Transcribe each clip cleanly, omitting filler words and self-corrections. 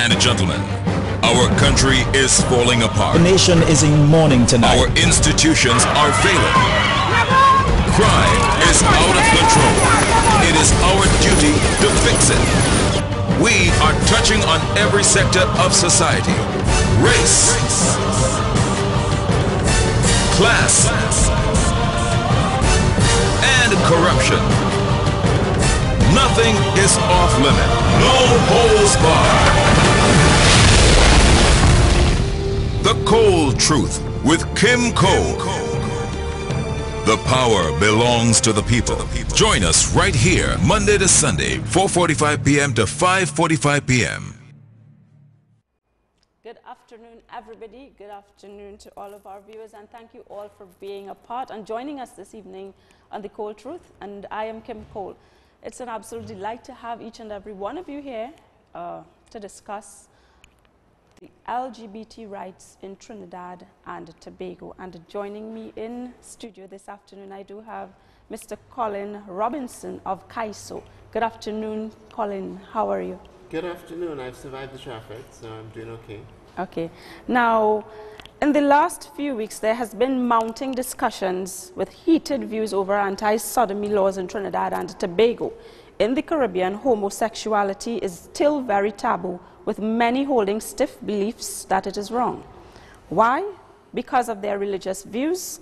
and gentlemen, our country is falling apart. The nation is in mourning tonight. Our institutions are failing. Crime is out of control. It is our duty to fix it. We are touching on every sector of society. Race, class, and corruption. Nothing is off limit. No holds barred. The Cold Truth with Kim Cole. The power belongs to the people. Join us right here, Monday to Sunday, 4:45 p.m. to 5:45 p.m. Good afternoon, everybody. Good afternoon to all of our viewers, and thank you all for being a part and joining us this evening on The Cold Truth. And I am Kim Cole. It's an absolute delight to have each and every one of you here to discuss the LGBT rights in Trinidad and Tobago. And joining me in studio this afternoon, I do have Mr. Colin Robinson of CAISO. Good afternoon, Colin. How are you? Good afternoon. I've survived the traffic, so I'm doing okay. Okay. Now, in the last few weeks, there has been mounting discussions with heated views over anti-sodomy laws in Trinidad and Tobago. In the Caribbean, homosexuality is still very taboo, with many holding stiff beliefs that it is wrong. Why? Because of their religious views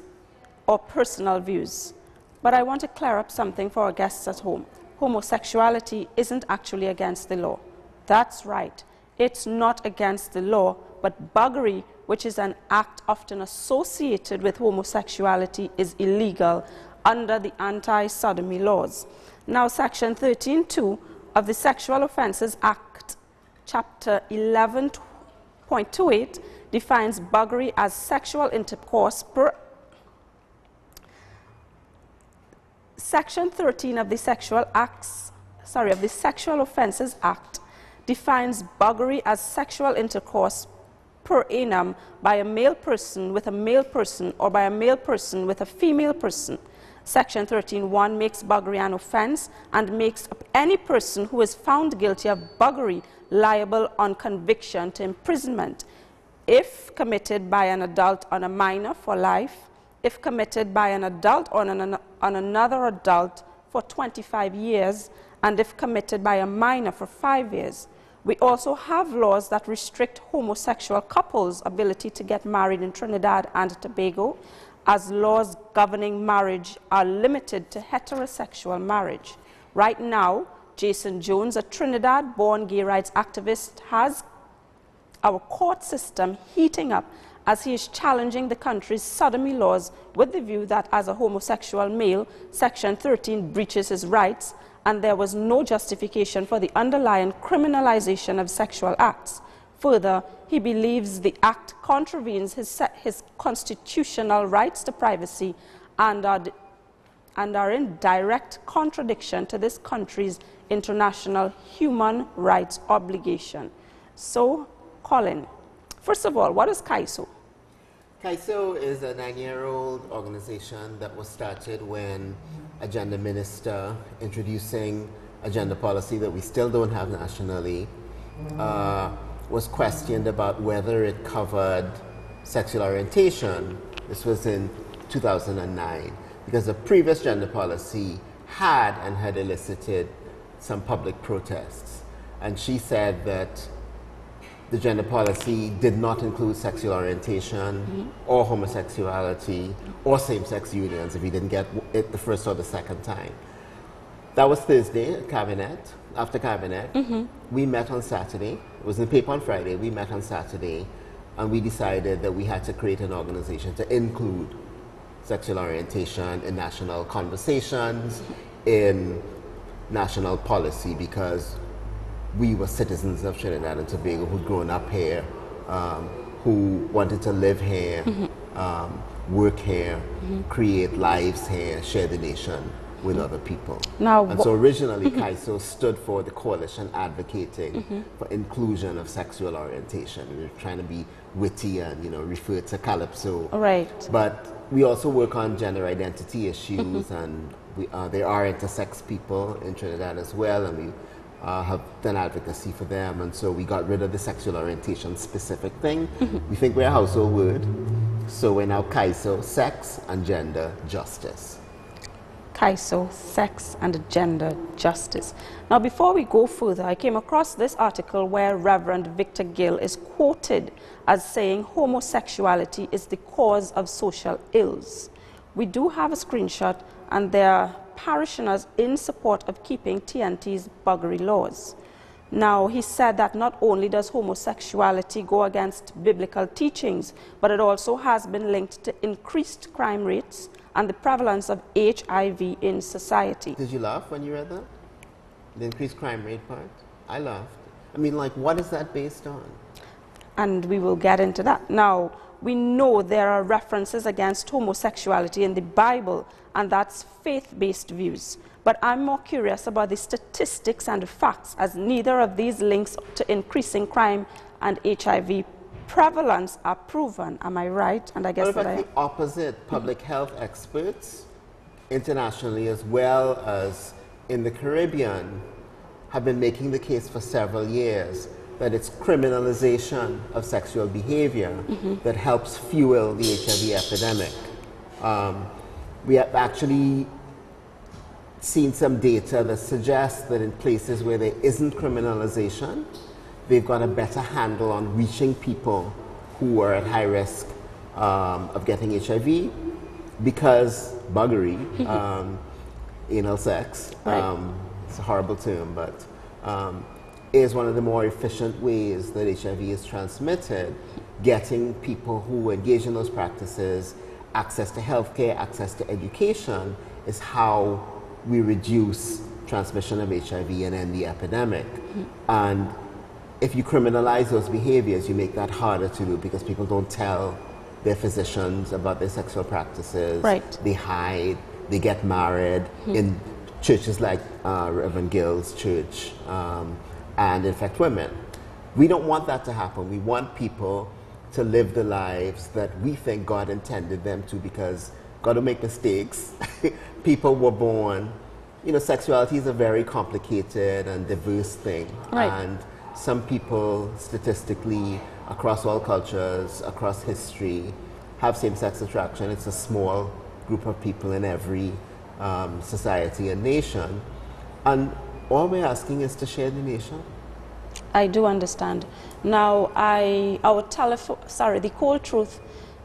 or personal views. But I want to clear up something for our guests at home. Homosexuality isn't actually against the law. That's right. It's not against the law, but buggery, which is an act often associated with homosexuality, is illegal under the anti-sodomy laws. Now, Section 13.2 of the Sexual Offences Act, Chapter 11.28, defines buggery as sexual intercourse per... Section 13 of the Sexual Offences Act defines buggery as sexual intercourse per annum by a male person with a male person or by a male person with a female person. Section 13.1 makes buggery an offense and makes any person who is found guilty of buggery liable on conviction to imprisonment if committed by an adult on a minor for life, if committed by an adult on another adult for 25 years, and if committed by a minor for 5 years. We also have laws that restrict homosexual couples' ability to get married in Trinidad and Tobago, as laws governing marriage are limited to heterosexual marriage. Right now, Jason Jones, a Trinidad-born gay rights activist, has our court system heating up as he is challenging the country's sodomy laws with the view that as a homosexual male, Section 13 breaches his rights, and there was no justification for the underlying criminalization of sexual acts. Further, he believes the act contravenes his constitutional rights to privacy and are in direct contradiction to this country's international human rights obligation. So, Colin, first of all, what is CAISO? CAISO is a 9-year-old organization that was started when a gender minister introducing a gender policy that we still don't have nationally was questioned about whether it covered sexual orientation. This was in 2009, because the previous gender policy had elicited some public protests. And she said that the gender policy did not include sexual orientation or homosexuality or same-sex unions if you didn't get it the first or the second time. That was Thursday at Cabinet. After Cabinet, we met on Saturday. It was in the paper on Friday. We met on Saturday, and we decided that we had to create an organization to include sexual orientation in national conversations, in national policy, because we were citizens of Trinidad and Tobago who'd grown up here, who wanted to live here, work here, create lives here, share the nation with other people. Now, and so originally CAISO stood for the coalition advocating for inclusion of sexual orientation. We were trying to be witty and, you know, refer to Calypso. Right. But we also work on gender identity issues, and there are intersex people in Trinidad as well, and we have done advocacy for them, and so we got rid of the sexual orientation specific thing. We think we're a household word, so we're now CAISO, sex and gender justice. CAISO, sex and gender justice. Now, before we go further, I came across this article where Reverend Victor Gill is quoted as saying homosexuality is the cause of social ills. We do have a screenshot, and there are parishioners in support of keeping TNT's buggery laws. Now, he said that not only does homosexuality go against biblical teachings, but it also has been linked to increased crime rates and the prevalence of HIV in society. Did you laugh when you read that? The increased crime rate part? I laughed. I mean, like, what is that based on? And we will get into that. Now, we know there are references against homosexuality in the Bible, and that's faith-based views. But I'm more curious about the statistics and the facts, as neither of these links to increasing crime and HIV prevalence are proven. Am I right? And I guess that the opposite public health experts internationally as well as in the Caribbean have been making the case for several years that it's criminalization of sexual behavior that helps fuel the HIV epidemic. We have actually seen some data that suggests that in places where there isn't criminalization, they've got a better handle on reaching people who are at high risk of getting HIV because buggery, anal sex, it's a horrible term, but is one of the more efficient ways that HIV is transmitted. Getting people who engage in those practices access to healthcare, access to education is how we reduce transmission of HIV and end the epidemic. And if you criminalize those behaviors, you make that harder to do because people don't tell their physicians about their sexual practices. They hide, they get married in churches like Reverend Gill's church, and infect women. We don't want that to happen. We want people to live the lives that we think God intended them to, because God will make mistakes. People were born, you know, sexuality is a very complicated and diverse thing. And some people, statistically, across all cultures, across history, have same-sex attraction. It's a small group of people in every society and nation. And all we're asking is to share the nation. I do understand. Now, the Cold Truth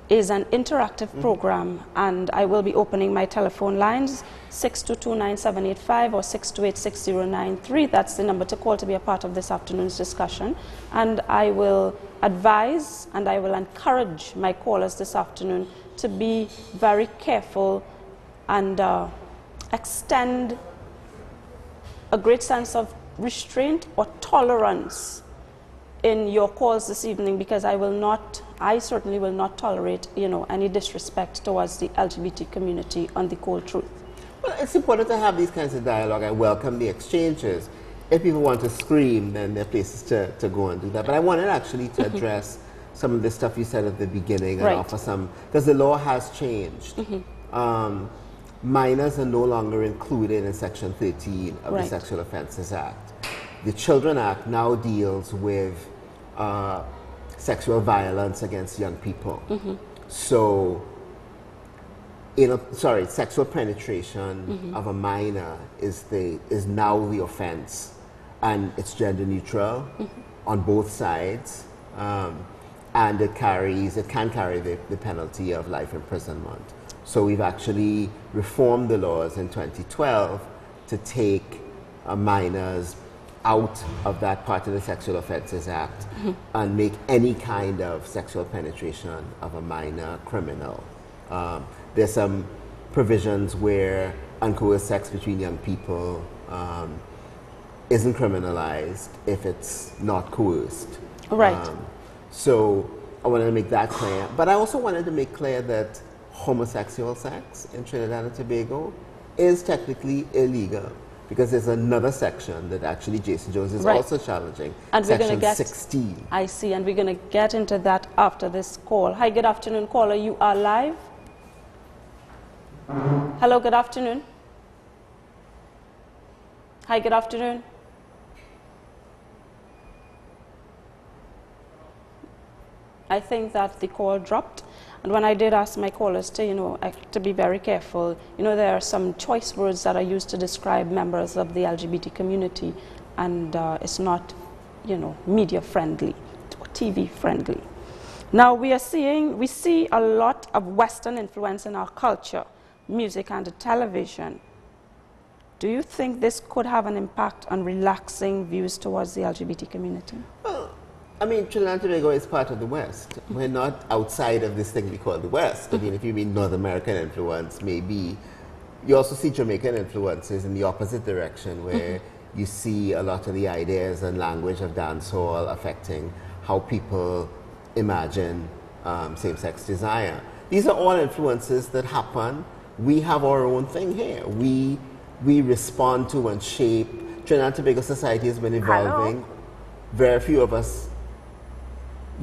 is an interactive program, and I will be opening my telephone lines, 622-9785 or 628-6093. That's the number to call to be a part of this afternoon's discussion. And I will advise and I will encourage my callers this afternoon to be very careful and extend a great sense of restraint or tolerance in your calls this evening, because I certainly will not tolerate, you know, any disrespect towards the LGBT community on the Cold Truth. Well, it's important to have these kinds of dialogue. I welcome the exchanges. If people want to scream, then there are places to go and do that. But I wanted actually to address some of the stuff you said at the beginning and offer some, because the law has changed. Minors are no longer included in Section 13 of the Sexual Offences Act. The Children Act now deals with sexual violence against young people. So, sexual penetration of a minor is now the offense, and it's gender neutral on both sides, and it can carry the penalty of life imprisonment. So we've actually reformed the laws in 2012 to take minors out of that part of the Sexual Offences Act and make any kind of sexual penetration of a minor criminal. There's some provisions where uncoerced sex between young people isn't criminalized if it's not coerced. So I wanted to make that clear. But I also wanted to make clear that homosexual sex in Trinidad and Tobago is technically illegal, because there's another section that actually Jason Jones is also challenging, and Section 16. I see, and we're going to get into that after this call. Hi, good afternoon, caller. You are live. Hello, good afternoon. Hi, good afternoon. I think that the call dropped. And when I did ask my callers to, to be very careful, there are some choice words that are used to describe members of the LGBT community, and it's not, media friendly, or TV friendly. Now we see a lot of Western influence in our culture, music and television. Do you think this could have an impact on relaxing views towards the LGBT community? Well, I mean, Trinidad and Tobago is part of the West. We're not outside of this thing we call the West. I mean, if you mean North American influence, maybe. You also see Jamaican influences in the opposite direction, where you see a lot of the ideas and language of dancehall affecting how people imagine same-sex desire. These are all influences that happen. We have our own thing here. We respond to and shape. Trinidad and Tobago society has been evolving. Hello. Very few of us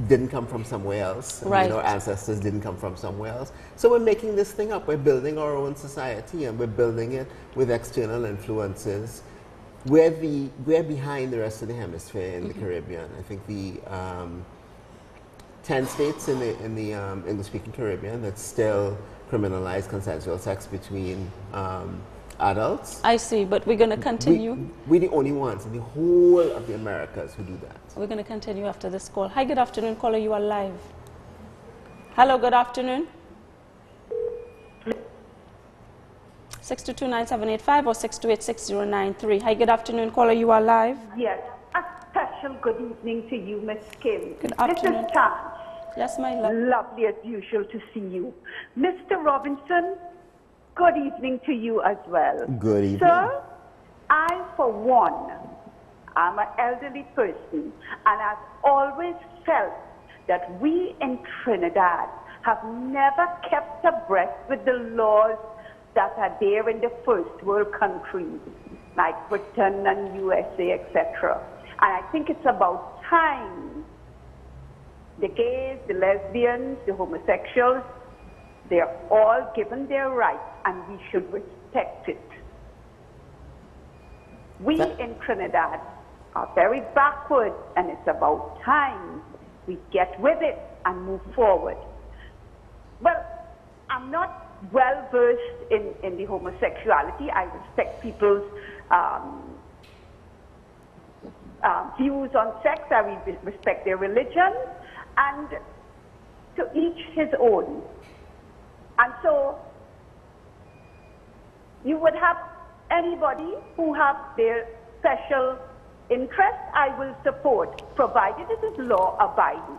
didn't come from somewhere else. Right. Our ancestors didn't come from somewhere else. So we're making this thing up. We're building our own society, and we're building it with external influences. We're behind the rest of the hemisphere in the Caribbean. I think the 10 states in the English-speaking Caribbean that still criminalize consensual sex between adults. I see, but we're going to continue. We're the only ones in the whole of the Americas who do that. We're going to continue after this call. Hi, good afternoon, caller. You are live. Hello, good afternoon. 622-9785 or 628-6093. Hi, good afternoon, caller. You are live. Yes. A special good evening to you, Miss Kim. Good afternoon. This is Tan. Yes, my love. Lovely as usual to see you. Mr. Robinson, good evening to you as well. Good evening. Sir, I, for one, I'm an elderly person, and I've always felt that we in Trinidad have never kept abreast with the laws that are there in the first world countries, like Britain and USA, etc. And I think it's about time the gays, the lesbians, the homosexuals, they're all given their rights, and we should respect it. We in Trinidad are very backward, and it's about time we get with it and move forward. Well, I'm not well versed in the homosexuality. I respect people's views on sex. I respect their religion, and to each his own. And so you would have anybody who have their special interest, I will support, provided it is law-abiding.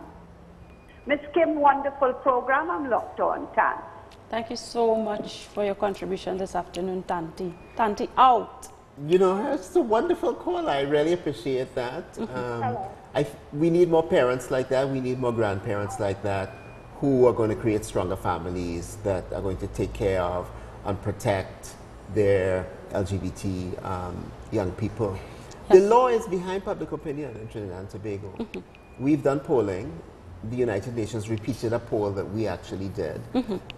Ms. Kim, wonderful program. I'm locked on. Thanks. Thank you so much for your contribution this afternoon, Tanti. Tanti out. It's a wonderful call. I really appreciate that. We need more parents like that. We need more grandparents like that who are going to create stronger families that are going to take care of and protect their LGBT young people. Yes. The law is behind public opinion in Trinidad and Tobago. We've done polling. The United Nations repeated a poll that we actually did.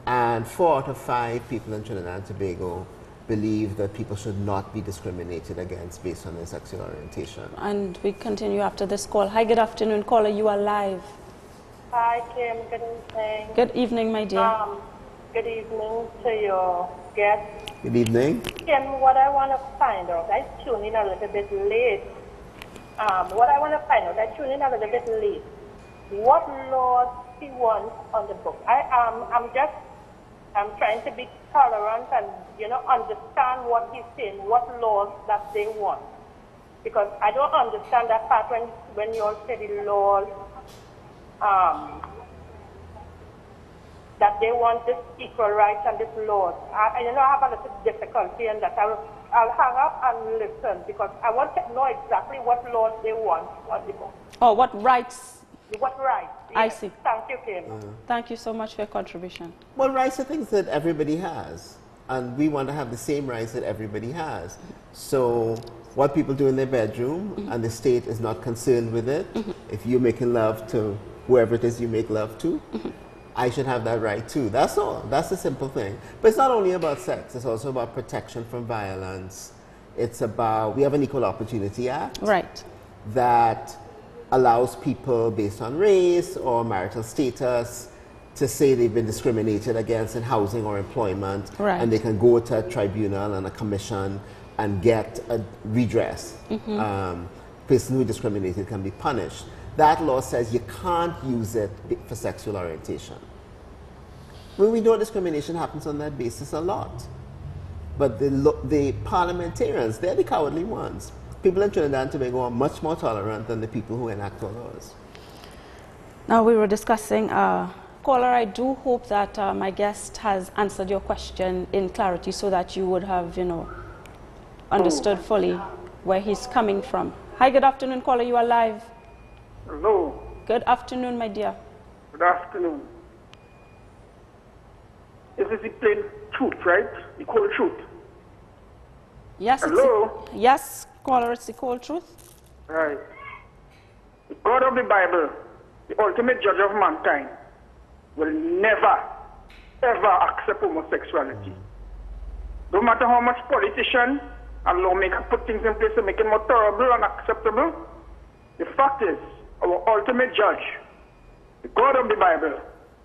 And 4 out of 5 people in Trinidad and Tobago believe that people should not be discriminated against based on their sexual orientation. And we continue after this call. Hi, good afternoon, caller. You are live. Hi, Kim. Good evening. Good evening, my dear. Good evening to your guest. Good evening. Kim, what I want to find out, I tuned in a little bit late. What laws he wants on the book? I'm trying to be tolerant and, understand what he's saying, what laws that they want. Because I don't understand that part when you all say the laws, that they want this equal rights and this laws. I have a little difficulty in that. I'll hang up and listen because I want to know exactly what laws they want on the book. Oh, what rights? What rights? Yes. I see. Thank you, Kim. Thank you so much for your contribution. Well, rights are things that everybody has. And we want to have the same rights that everybody has. So what people do in their bedroom and the state is not concerned with it, if you're making love to whoever it is you make love to, I should have that right too. That's all. That's a simple thing. But it's not only about sex. It's also about protection from violence. It's about, we have an Equal Opportunity Act. Right. That allows people based on race or marital status to say they've been discriminated against in housing or employment, right. and they can go to a tribunal and a commission and get a redress. Person who is discriminated can be punished. That law says you can't use it for sexual orientation. Well, we know discrimination happens on that basis a lot. But the parliamentarians, they're the cowardly ones. People in Trinidad and Tobago are much more tolerant than the people who enact our laws. Now, we were discussing, caller, I do hope that my guest has answered your question in clarity so that you would have, understood fully where he's coming from. Hi, good afternoon, caller, you are live. Hello. Good afternoon, my dear. Good afternoon. This is the plain truth, right? The cold truth. Yes. Hello? Yes, caller, it's the cold truth. Right. The God of the Bible, the ultimate judge of mankind, will never, ever accept homosexuality. No matter how much politician and lawmaker put things in place to make it more tolerable and acceptable, the fact is, our ultimate judge, the God of the Bible,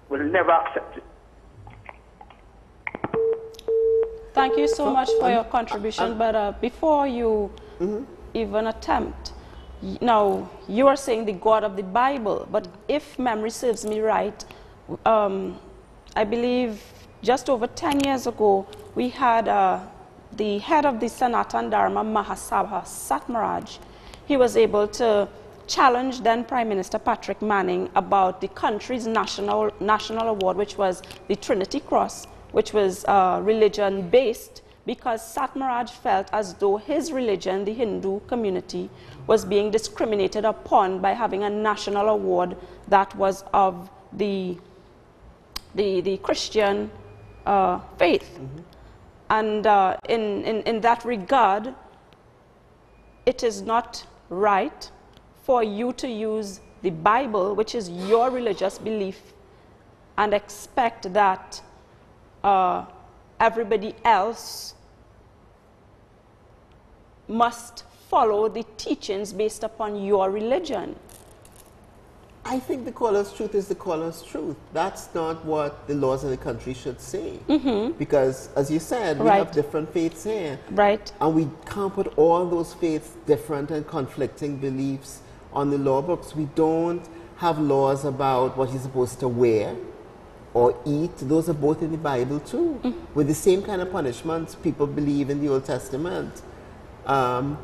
will never accept it. Thank you so much for your contribution, but before you even attempt, now you are saying the God of the Bible, but if memory serves me right, I believe just over 10 years ago, we had the head of the Sanatan Dharma, Mahasabha Satmaraj. He was able to challenge then Prime Minister Patrick Manning about the country's national award, which was the Trinity Cross, which was religion-based, because Satmaraj felt as though his religion, the Hindu community, was being discriminated upon by having a national award that was of the Christian faith. And in that regard, it is not right for you to use the Bible, which is your religious belief, and expect that everybody else must follow the teachings based upon your religion. I think the caller's truth is the caller's truth. That's not what the laws of the country should say. Because, as you said, we have different faiths here. Right. And we can't put all those faiths, different and conflicting beliefs, on the law books. We don't have laws about what you're supposed to wear or eat. Those are both in the Bible too, with the same kind of punishments people believe in the Old Testament. And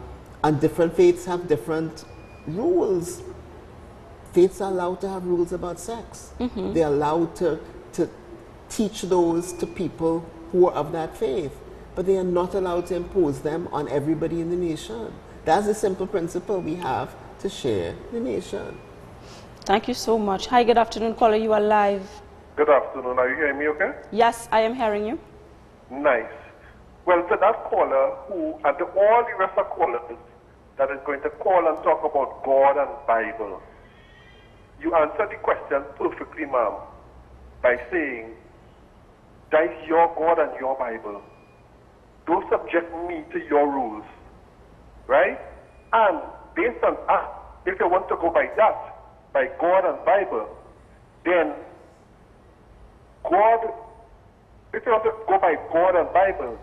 different faiths have different rules. Faiths are allowed to have rules about sex. They're allowed to teach those to people who are of that faith, but they are not allowed to impose them on everybody in the nation. That's the simple principle we have to share the nation. Thank you so much. Hi, good afternoon, caller. You are live. Good afternoon. Are you hearing me okay? Yes, I am hearing you. Nice. Well, to that caller who, and to all the rest of callers that is going to call and talk about God and Bible, you answered the question perfectly, ma'am, by saying, that is your God and your Bible. Don't subject me to your rules, right? And based on that, if you want to go by that, by God and Bible, then God, if you want to go by God and Bible,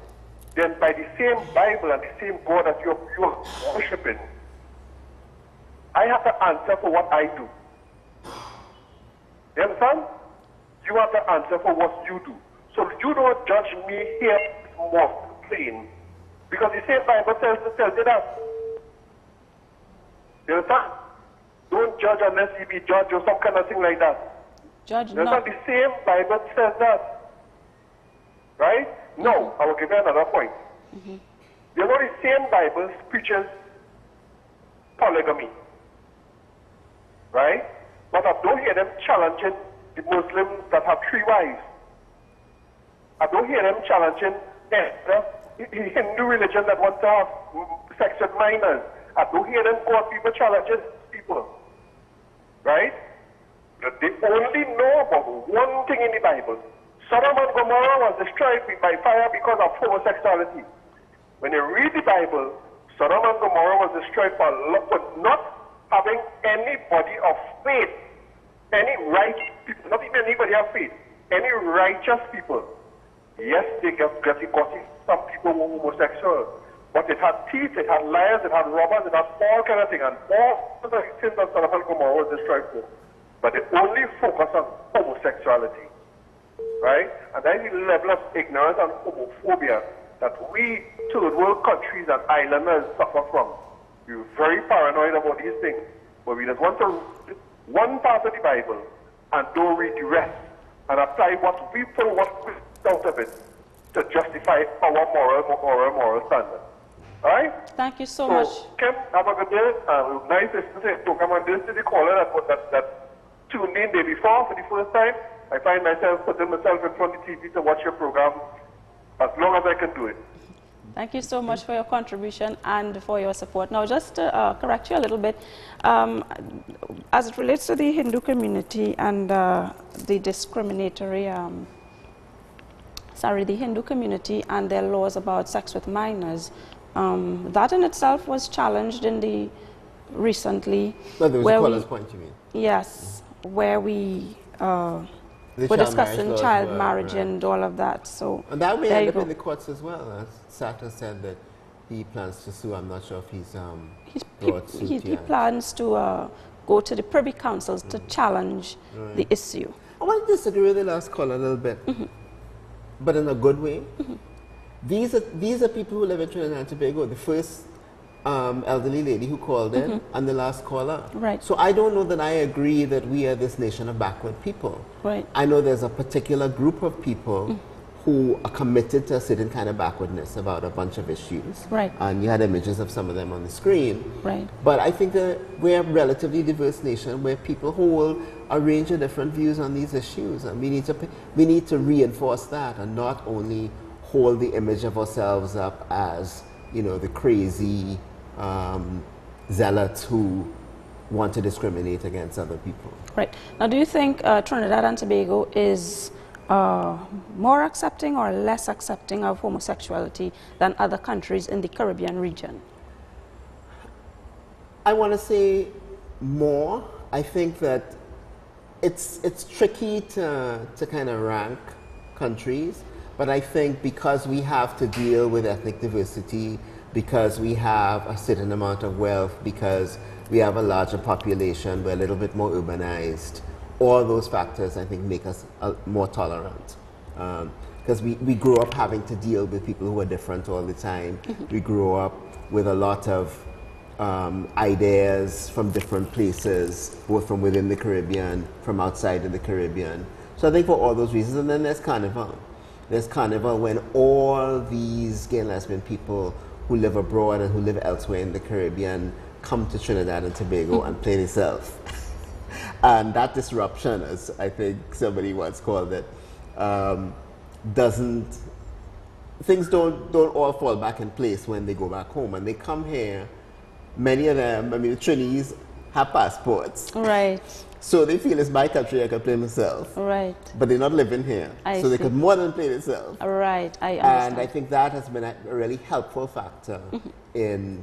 then by the same Bible and the same God that you're worshiping, I have to answer for what I do. You understand? You have to answer for what you do. So you don't judge me here more plain, because the same Bible tells you that. You understand? Don't judge unless you be judged or some kind of thing like that. Judge not. The same Bible says that. Right? No, I will give you another point. You know, the same Bible preaches polygamy. Right? But I don't hear them challenging the Muslims that have 3 wives. I don't hear them challenging the Hindu religion that wants to have sex with minors. I don't hear them call people challenging people. Right? But they only know about one thing in the Bible. Sodom and Gomorrah was destroyed by fire because of homosexuality. When you read the Bible, Sodom and Gomorrah was destroyed for not having anybody of faith, any righteous people, not even anybody of faith, any righteous people. Yes, they got some people were homosexual, but it had thieves, it had liars, it had robbers, it had all kind of things, and all the sins of Sodom and Gomorrah was destroyed for. But they only focus on homosexuality, right? And that is the level of ignorance and homophobia that we third world countries and islanders suffer from. We're very paranoid about these things, but we just want to read one part of the Bible and don't read the rest and apply what we pull what we out of it to justify our moral standard. All right? Thank you so much. Kim, have a good day. Nice to program on this to the caller that tuned in the day before for the first time. I find myself putting myself in front of the TV to watch your program as long as I can do it. Thank you so much for your contribution and for your support. Now, just to correct you a little bit, as it relates to the Hindu community and the discriminatory, the Hindu community and their laws about sex with minors, that in itself was challenged in the recently. Well, there was a caller's point, you mean? Yes, where we we're discussing child marriage and all of that. So and that may end up in the courts as well. As Sata said that he plans to sue. I'm not sure if he's brought suit yet. He plans to go to the Privy Councils to challenge the issue. I want to disagree with the last caller a little bit, but in a good way. These are people who live in Trinidad and Tobago. The first elderly lady who called in and the last caller. Right. So I don't know that I agree that we are this nation of backward people. Right. I know there's a particular group of people who are committed to a certain kind of backwardness about a bunch of issues. Right. And you had images of some of them on the screen. Right. But I think that we're a relatively diverse nation where people hold a range of different views on these issues. And we need to reinforce that and not only hold the image of ourselves up as, you know, the crazy zealots who want to discriminate against other people. Right. Now, do you think Trinidad and Tobago is more accepting or less accepting of homosexuality than other countries in the Caribbean region? I want to say more. I think that it's tricky to kind of rank countries, but I think because we have to deal with ethnic diversity, because we have a certain amount of wealth, because we have a larger population, we're a little bit more urbanized, all those factors I think make us more tolerant. Because we grow up having to deal with people who are different all the time. We grow up with a lot of ideas from different places, both from within the Caribbean, from outside of the Caribbean. So I think for all those reasons, and then there's Carnival. There's Carnival when all these gay and lesbian people who live abroad and who live elsewhere in the Caribbean come to Trinidad and Tobago and play themselves. And that disruption, as I think somebody once called it, things don't all fall back in place when they go back home. And they come here, many of them, I mean, the Trinis have passports. Right. So they feel it's my country, I can play myself. Right. But they're not living here. So they could more than play themselves. Right, I understand. And I think that has been a really helpful factor in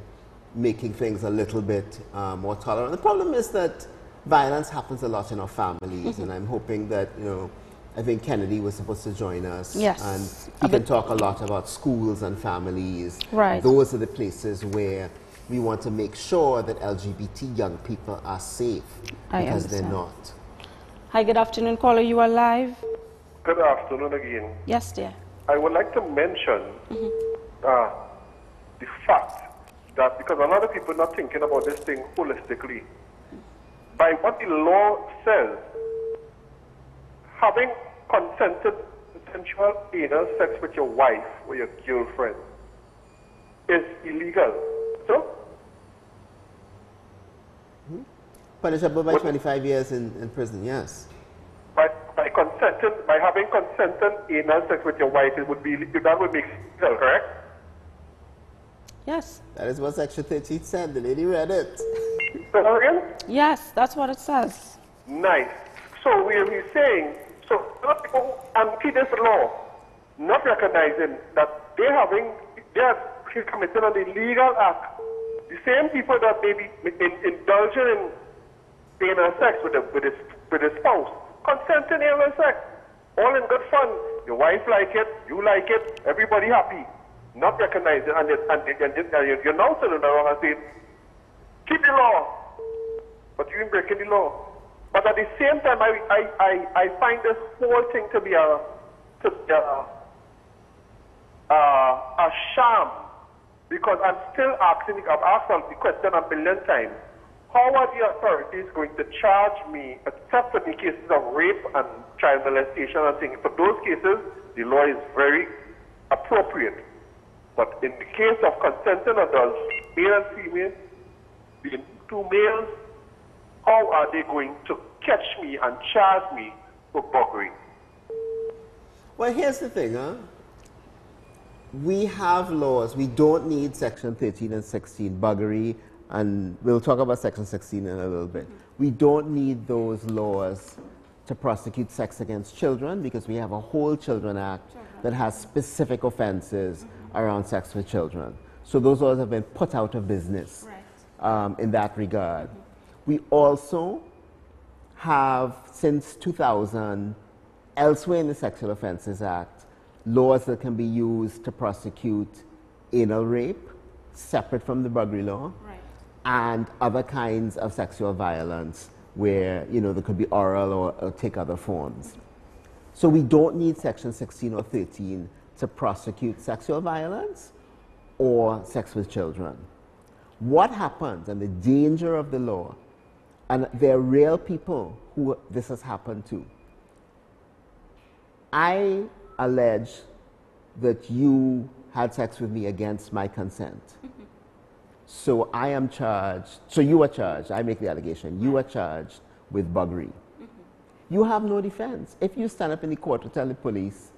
making things a little bit more tolerant. The problem is that violence happens a lot in our families, and I'm hoping that, you know, I think Kennedy was supposed to join us. Yes. And he can talk a lot about schools and families. Right. Those are the places where we want to make sure that LGBT young people are safe, because they're not. Hi, good afternoon, caller. You are live. Good afternoon again. Yes, dear. I would like to mention the fact that, because a lot of people are not thinking about this thing holistically, by what the law says, having consensual anal sex with your wife or your girlfriend is illegal. So, punishable by 25 years in prison, yes. By having consented anal sex with your wife, that would make it illegal, correct? Yes. That is what Section 13 said. The lady read it. Say that again? Yes, that's what it says. Nice. So we're saying, so a lot of people who anti this law, not recognizing that they are committing an illegal act the same people that may be indulging in anal sex with his spouse, consenting anal sex, all in good fun. Your wife like it, you like it, everybody happy. Not recognizing, and you're now sitting around and saying, keep the law, but you ain't breaking the law. But at the same time, I find this whole thing to be a sham, because I'm still asking, I've asked the question a million times, how are the authorities going to charge me, except for the cases of rape and child molestation and things? For those cases, the law is very appropriate. But in the case of consenting adults, male and female, being two males, how are they going to catch me and charge me for buggery? Well, here's the thing, huh? We have laws. We don't need Section 13 and 16, buggery, and we'll talk about Section 16 in a little bit. We don't need those laws to prosecute sex against children, because we have a whole Children Act that has specific offenses around sex with children. So those laws have been put out of business in that regard. We also have, since 2000, elsewhere in the Sexual Offences Act, laws that can be used to prosecute anal rape, separate from the buggery law, and other kinds of sexual violence where, you know, there could be oral or take other forms. So we don't need Section 16 or 13 to prosecute sexual violence or sex with children. What happens, and the danger of the law, and there are real people who this has happened to. I allege that you had sex with me against my consent. So I am charged, so you are charged, I make the allegation, you are charged with buggery. You have no defense. If you stand up in the court to tell the police,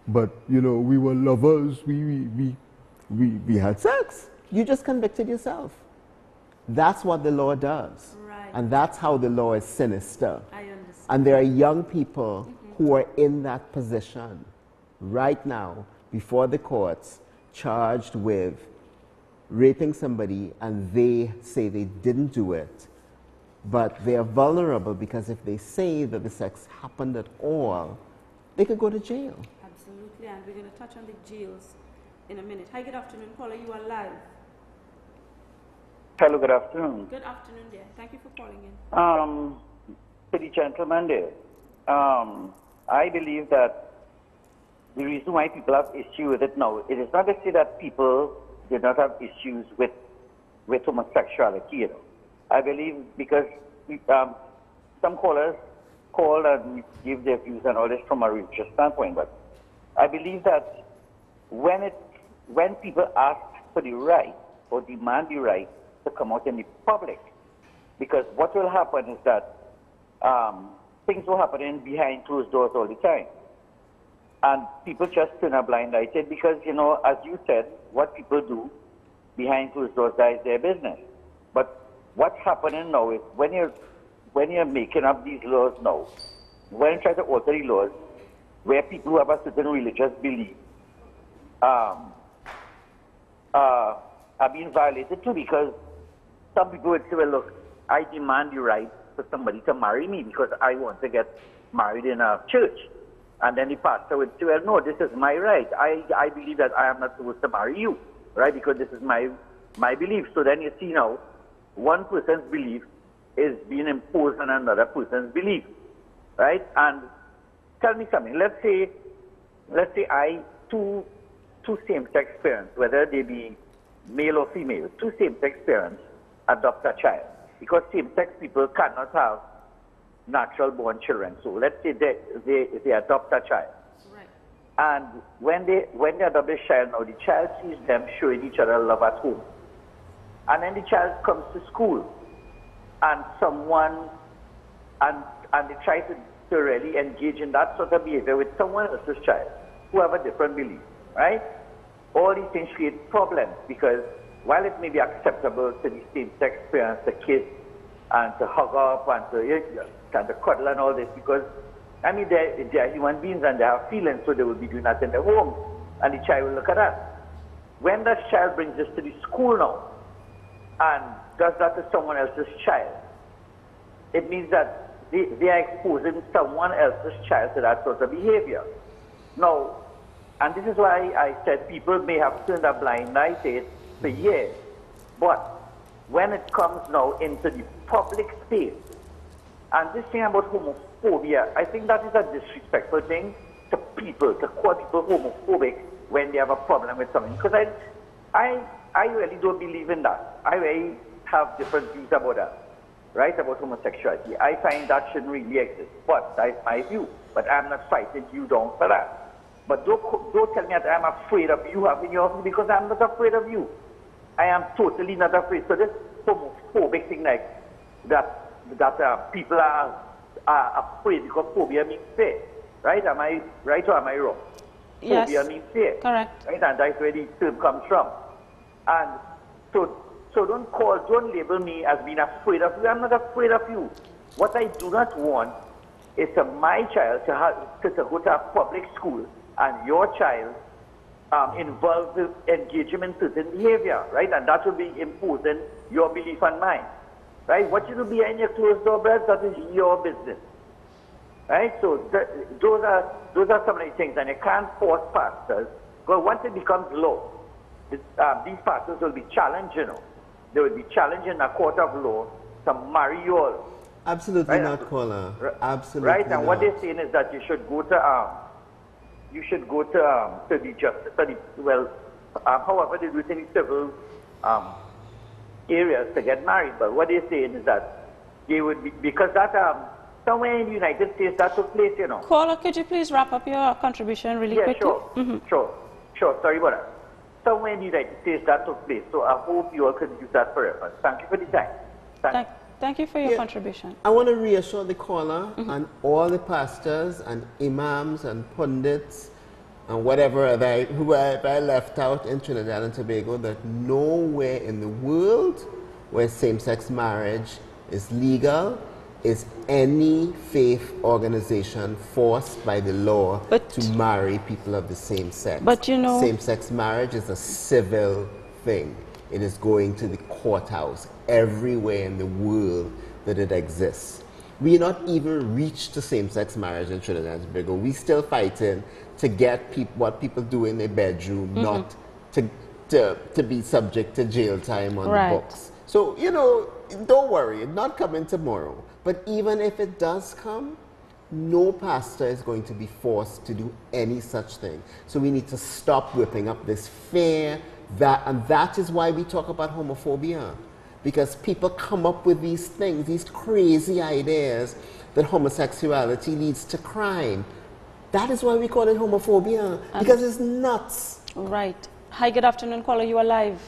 but, you know, we were lovers, we had sex, you just convicted yourself. That's what the law does. And that's how the law is sinister. I understand. And there are young people who are in that position right now before the courts, charged with raping somebody, and they say they didn't do it, but they are vulnerable because if they say that the sex happened at all, they could go to jail. Absolutely, and we're going to touch on the jails in a minute. Hi, good afternoon, caller. You are live. Hello, good afternoon. Good afternoon, dear. Thank you for calling in. To the gentleman there, I believe that the reason why people have issue with it now, it is not to say that people did not have issues with homosexuality, you know. I believe because some callers call and give their views and all this from a religious standpoint, but I believe that when people ask for the right or demand the right to come out in the public, because what will happen is that things will happen behind closed doors all the time. And people just turn a blind eye to it because, you know, as you said, what people do behind closed doors, that is their business. But what's happening now is when you're making up these laws now, when you try to alter the laws, where people who have a certain religious belief are being violated too, because some people would say, well, look, I demand the right for somebody to marry me because I want to get married in a church. And then the pastor would say, well, no, this is my right. I believe that I am not supposed to marry you, right, because this is my belief. So then you see now, one person's belief is being imposed on another person's belief, right? And tell me something. Let's say two same-sex parents, whether they be male or female, two same-sex parents adopt a child, because same-sex people cannot have natural-born children. So let's say they adopt a child, Right. and when they adopt this child, now the child sees them showing each other love at home, and then the child comes to school, and they try to really engage in that sort of behavior with someone else's child who have a different belief, right? All these things create problems because while it may be acceptable to the same-sex parents to kiss and to hug up and to cuddle and all this, because, I mean, they're human beings and they have feelings, so they will be doing that in their home, and the child will look at that. When that child brings this to the school now, and does that to someone else's child, it means that they are exposing someone else's child to that sort of behavior. Now, and this is why I said people may have turned a blind eye to it for years, but when it comes now into the public space, and this thing about homophobia, I think that is a disrespectful thing to people, to call people homophobic when they have a problem with something. Because I really don't believe in that. I really have different views about that, right, about homosexuality. I find that shouldn't really exist, but that's my view. But I'm not fighting you down for that. But don't tell me that I'm afraid of you having your view, because I'm not afraid of you. I am totally not afraid. So this homophobic thing like that people are afraid because phobia means fear, right? Am I right or am I wrong? Yes. Phobia means fear. Correct. Right, and that's where the term comes from. And so don't label me as being afraid of you. I'm not afraid of you. What I do not want is for my child to go to a public school and your child involved with engaging in certain behavior, right? And that will be imposing your belief on mine, right? What you do behind your closed door, brother, that is your business, right? So those are some of the things, and you can't force pastors, because once it becomes law, these pastors will be challenged, you know. They will be challenged in a court of law to marry you all. Absolutely right? not, caller. Absolutely right, and not. what they're saying is that you should go to the justice, however they do it in civil areas to get married. But what they're saying is that they would be, because that somewhere in the United States that took place, you know. Caller, could you please wrap up your contribution really quickly? Sure. Sorry about that. Somewhere in the United States that took place. So I hope you all can use that for reference. Thank you for the time. Thank you for your contribution. I want to reassure the caller and all the pastors and imams and pundits and whoever I left out in Trinidad and Tobago that nowhere in the world where same-sex marriage is legal is any faith organization forced by the law to marry people of the same sex. But you know, same-sex marriage is a civil thing. It is going to the courthouse everywhere in the world that it exists. We not even reached to same-sex marriage in Trinidad and Tobago. We still fighting to get what people do in their bedroom, not to be subject to jail time on the books. So, you know, don't worry, it's not coming tomorrow. But even if it does come, no pastor is going to be forced to do any such thing. So we need to stop whipping up this fear, and that is why we talk about homophobia. Because people come up with these things, these crazy ideas that homosexuality leads to crime. That is why we call it homophobia, because it's nuts. Right. Hi, good afternoon, caller. You are live.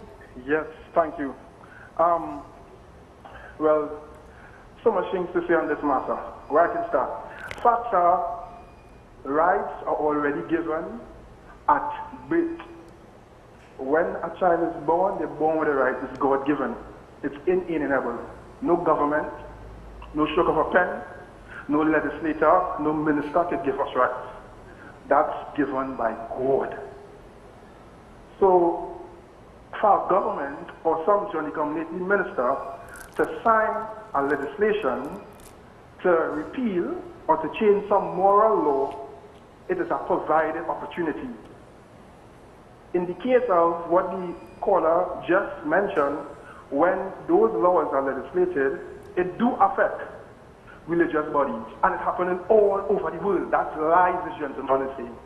Yes, thank you. Well, so much things to say on this matter. Where I can start. Facts are, rights are already given at birth. When a child is born, they're born with a right. It's God-given. It's inalienable. No government, no stroke of a pen, no legislator, no minister can give us rights. That's given by God. So, for a government or some journey community minister to sign a legislation to repeal or to change some moral law, it is a provided opportunity. In the case of what the caller just mentioned, when those laws are legislated, it do affect religious bodies, and it's happening all over the world. That's lies the gentleman is saying.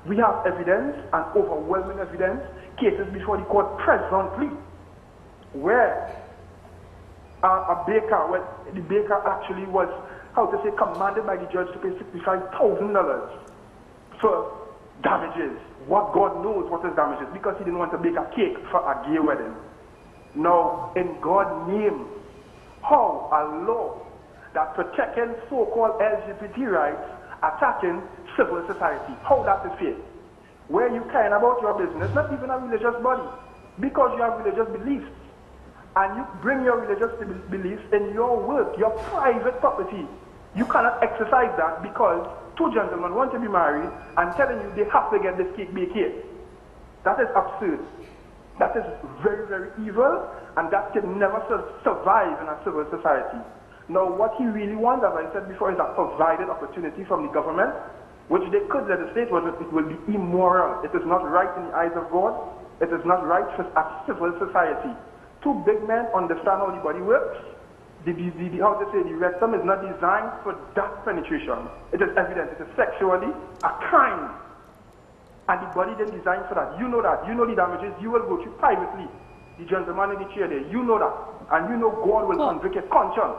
We have evidence, and overwhelming evidence, cases before the court presently, where a baker, the baker actually was, commanded by the judge to pay $65,000 for damages. What God knows what is damages, because he didn't want to bake a cake for a gay wedding. Now, in God's name, how a law that protecting so-called LGBT rights attacking civil society, how that is fair? Where you care about your business, not even a religious body, because you have religious beliefs, and you bring your religious beliefs in your work, your private property. You cannot exercise that because two gentlemen want to be married and telling you they have to get this cake baked here. That is absurd. That is very, very evil, and that can never survive in a civil society. Now, what he really wants, as I said before, is a provided opportunity from the government, which they could legislate, but it will be immoral. It is not right in the eyes of God. It is not right for a civil society. Two big men understand how the body works. How to say, the rectum is not designed for that penetration. It is evident. It is sexually a crime. And the body then designed for that. You know that. You know the damages. You will go through privately. The gentleman in the chair there, you know that. And you know God will convict your conscience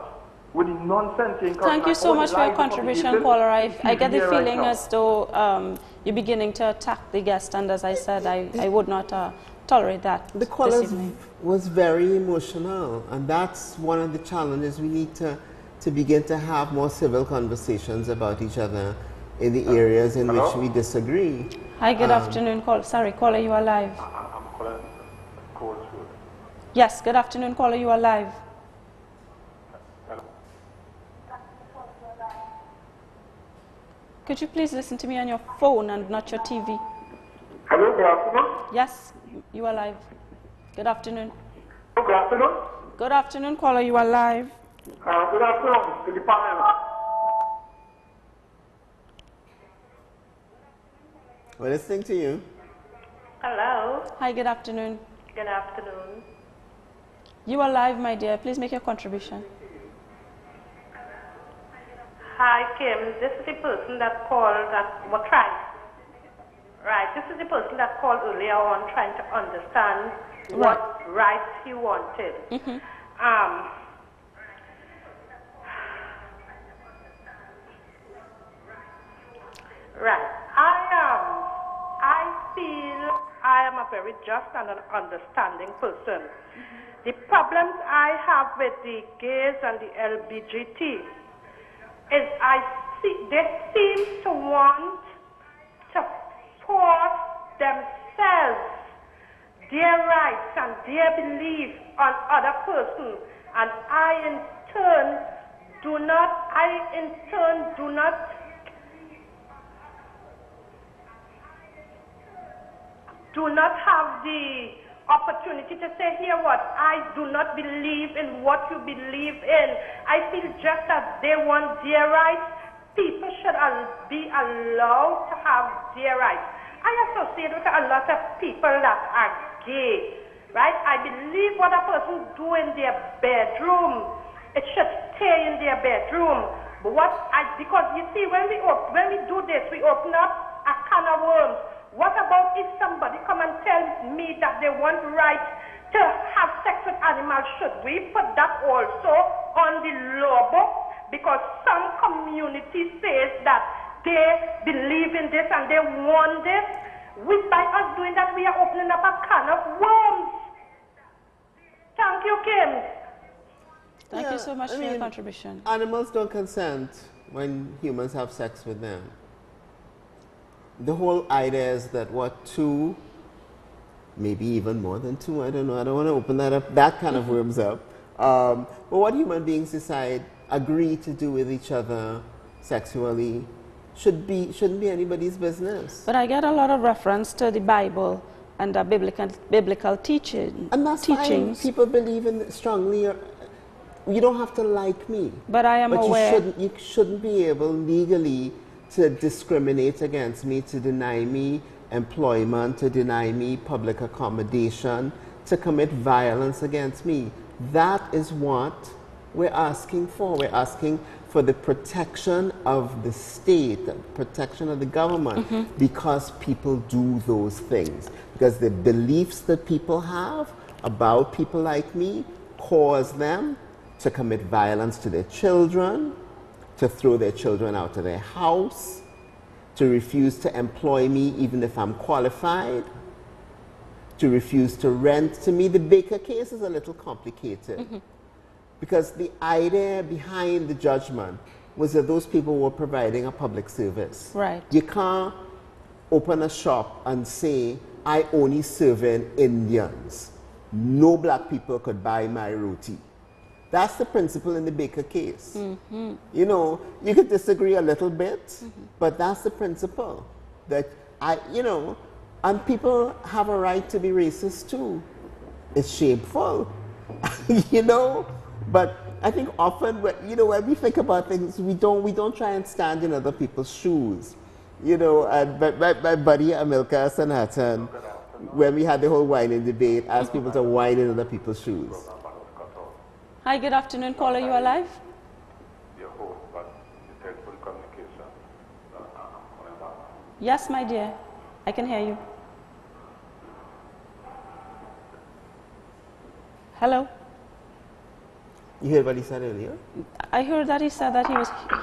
with the nonsense. Thank you so much for your contribution, caller. I get the feeling as though you're beginning to attack the guest, and as I said, I would not tolerate that. The caller was very emotional, and that's one of the challenges. We need to begin to have more civil conversations about each other in the areas in which we disagree. Hi, good afternoon. Caller, you are live. I'm calling Cold Truth. Yes, good afternoon, caller, you are live. Could you please listen to me on your phone and not your TV? Hello, good afternoon. Yes, you are live. Good afternoon. Good afternoon. Good afternoon, caller, you are live. Good afternoon to the panel. We're listening to you. Hello. Hi, good afternoon. Good afternoon. You are live, my dear. Please make your contribution. Hi, Kim. This is the person that called that was trying. Right. This is the person that called earlier on trying to understand what rights he wanted. Right. I feel I am a very just and an understanding person. The problems I have with the gays and the LGBT is they seem to want to force themselves, their rights and their belief on other persons, and I in turn do not have the opportunity to say, here what, I do not believe in what you believe in. I feel just as they want their rights, people should be allowed to have their rights. I associate with a lot of people that are gay, right? I believe what a person do in their bedroom, it should stay in their bedroom. But because you see, when we do this, we open up a can of worms. What about if somebody come and tell me that they want rights to have sex with animals? Should we put that also on the law book? Because some community says that they believe in this and they want this. By us doing that, we are opening up a can of worms. Thank you, Kim. Thank you so much for your contribution. Animals don't consent when humans have sex with them. The whole idea is that two, maybe even more than two, I don't know, I don't want to open that up, that kind of worms up. But what human beings decide, agree to do with each other sexually, shouldn't be anybody's business. But I get a lot of reference to the Bible and the biblical teaching. And that's fine. People believe in strongly. You don't have to like me. But I am aware. You shouldn't be able legally to discriminate against me, to deny me employment, to deny me public accommodation, to commit violence against me. That is what we're asking for. We're asking for the protection of the state, the protection of the government, because people do those things. Because the beliefs that people have about people like me cause them to commit violence to their children, to throw their children out of their house, to refuse to employ me even if I'm qualified, to refuse to rent to me. The Baker case is a little complicated because the idea behind the judgment was that those people were providing a public service. Right. You can't open a shop and say, I only serve in Indians. No black people could buy my roti. That's the principle in the Baker case. You know, you could disagree a little bit, but that's the principle. That And people have a right to be racist too. It's shameful, you know. But I think often, when we think about things, we don't try and stand in other people's shoes, you know. And my buddy Amilcar Sanatan, when we had the whole whining debate, asked people to whine in other people's shoes. Hi, good afternoon, caller. You are live. Yes, my dear. I can hear you. Hello. You heard what he said earlier? I heard that he said that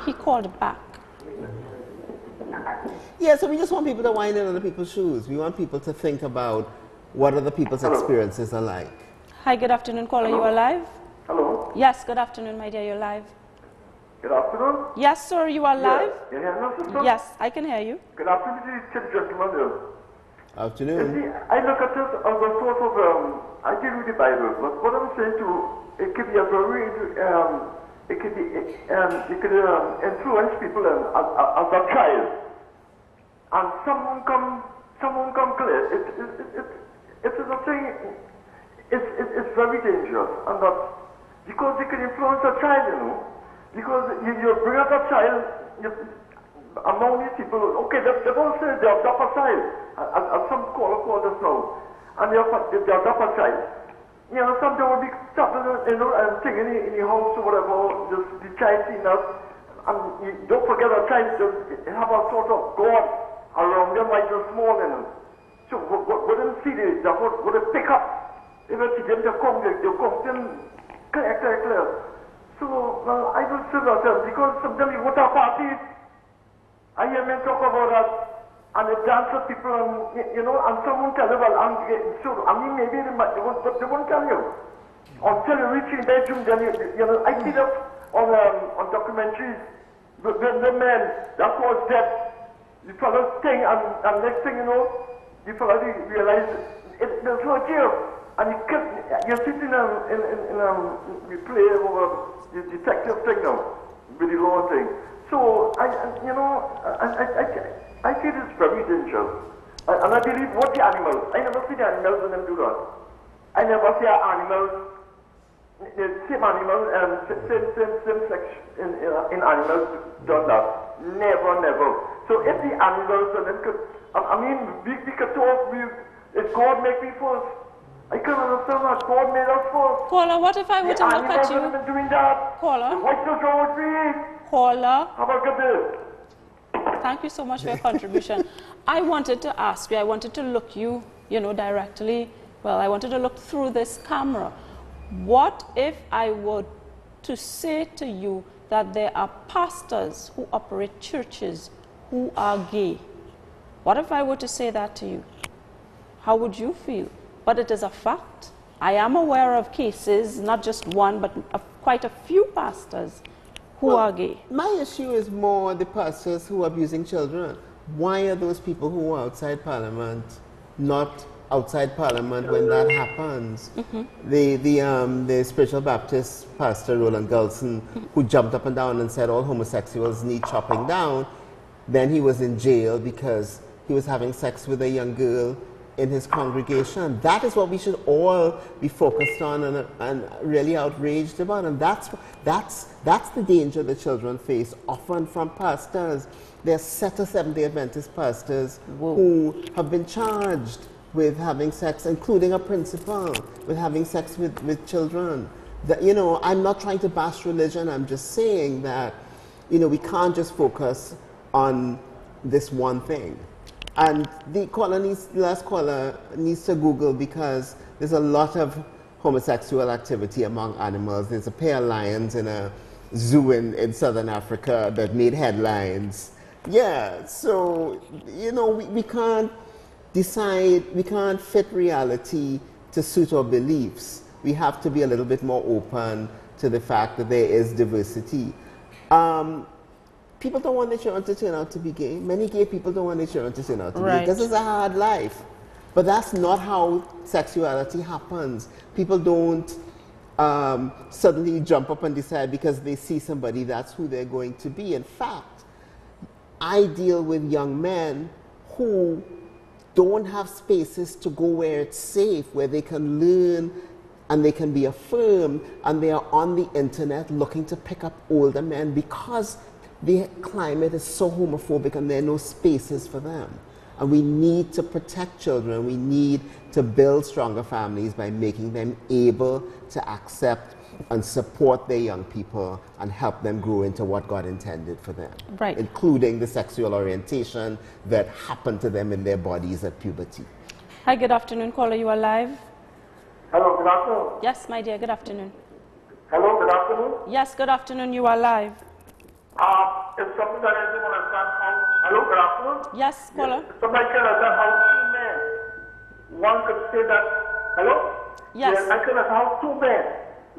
he called back. Yeah, so we just want people to whine in other people's shoes. We want people to think about what other people's experiences are like. Hi, good afternoon, caller. You are live? Hello? Yes, good afternoon, my dear. You're live. Good afternoon? Yes, sir, you are live? You hear me, sister? Yes, I can hear you. Good afternoon to the gentlemen. Afternoon. You see, I look at this as a sort of, I deal with the Bible, but what I'm saying to, it could be a very, it could influence people as a child. And someone come clear. It's a thing, it's very dangerous. And that, because it can influence a child, you know. Because you bring up a child, among these people, okay, they don't say they adopt a child, as some caller called us now, and they adopt a child. You know, some they will be stopping, and singing in the house or whatever, just the child seeing us, and you don't forget a child, they have a sort of God around them like they're small, you know. So what they see, what they pick up, if they see them, they come clear. So, I don't say that because sometimes you go to a party, I hear men talk about that, and they dance with people, and and someone tell you, well, maybe they won't tell you. Until you reach in bedroom, then I see that on documentaries, the men, that was dead, the fellow thing, and next thing you know, the fellow realize there's no jail. And you're sitting we play over the detective thing now, with the law thing. So, I feel it's very dangerous. And I believe what the animals, I never see the animals when them do that. I never see animals, the same animals, same sex in animals done that. Never. So if the animals, and them could, we could talk, if God make me first, I can't understand that God made us first. Caller, what if I were to look at you? Been doing that. Caller. What's the wrong with me? Caller. Have a good day. Thank you so much for your contribution. I wanted to ask you, I wanted to look you, directly, I wanted to look through this camera. What if I were to say to you that there are pastors who operate churches who are gay? What if I were to say that to you? How would you feel? But it is a fact. I am aware of cases, not just one, but quite a few pastors who are gay. My issue is more the pastors who are abusing children. Why are those people who are outside Parliament not outside Parliament when that happens? The Spiritual Baptist pastor, Roland Gulson, who jumped up and down and said all homosexuals need chopping down, then he was in jail because he was having sex with a young girl in his congregation. That is what we should all be focused on and really outraged about. And that's the danger the children face, often from pastors. There are set of Seventh-day Adventist pastors who have been charged with having sex, including a principal, with having sex with children. I'm not trying to bash religion. I'm just saying that, we can't just focus on this one thing. And the last caller needs to Google, because there's a lot of homosexual activity among animals. There's a pair of lions in a zoo in southern Africa that made headlines. Yeah, so, we can't decide, we can't fit reality to suit our beliefs. We have to be a little bit more open to the fact that there is diversity. People don't want their children to turn out to be gay. Many gay people don't want their children to turn out to be gay. This is a hard life. But that's not how sexuality happens. People don't suddenly jump up and decide because they see somebody that's who they're going to be. In fact, I deal with young men who don't have spaces to go where it's safe, where they can learn and they can be affirmed, and they are on the internet looking to pick up older men because the climate is so homophobic and there are no spaces for them. And we need to protect children. We need to build stronger families by making them able to accept and support their young people and help them grow into what God intended for them. Right. Including the sexual orientation that happened to them in their bodies at puberty. Hi, good afternoon. Caller, you are live. Hello, good afternoon. Yes, my dear, good afternoon. Hello, good afternoon. Yes, good afternoon. You are live. It's something that I didn't understand how. Hello, good afternoon. Yes, caller. Yes, somebody can understand how two men, one could say that. Hello? Yes. I can understand how two men,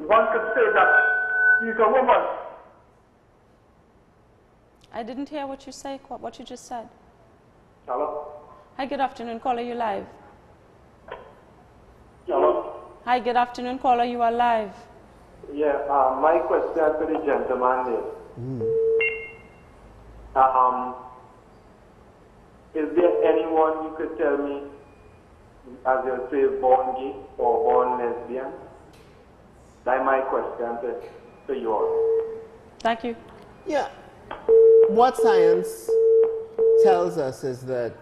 one could say that he's a woman. I didn't hear what you say, what you just said. Hello? Hi, good afternoon. Caller, you live. Hello? Hi, good afternoon. Caller, you are live. Yeah, my question to the gentleman is, is there anyone you could tell me, as you say, born gay or born lesbian? That's my question to you all. Thank you. Yeah. What science tells us is that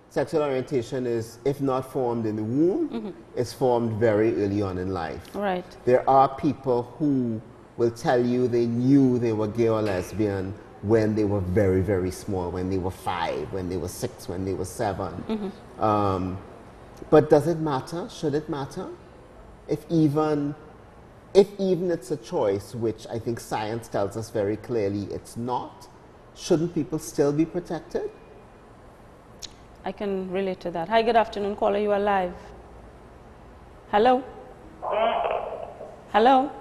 sexual orientation is, if not formed in the womb, is formed very early on in life. Right. There are people who will tell you they knew they were gay or lesbian when they were very, very small, when they were 5, when they were 6, when they were 7. But does it matter? Should it matter? If even it's a choice, which I think science tells us very clearly it's not, shouldn't people still be protected? I can relate to that. Hi, good afternoon. Caller, you are live. Hello? Hello?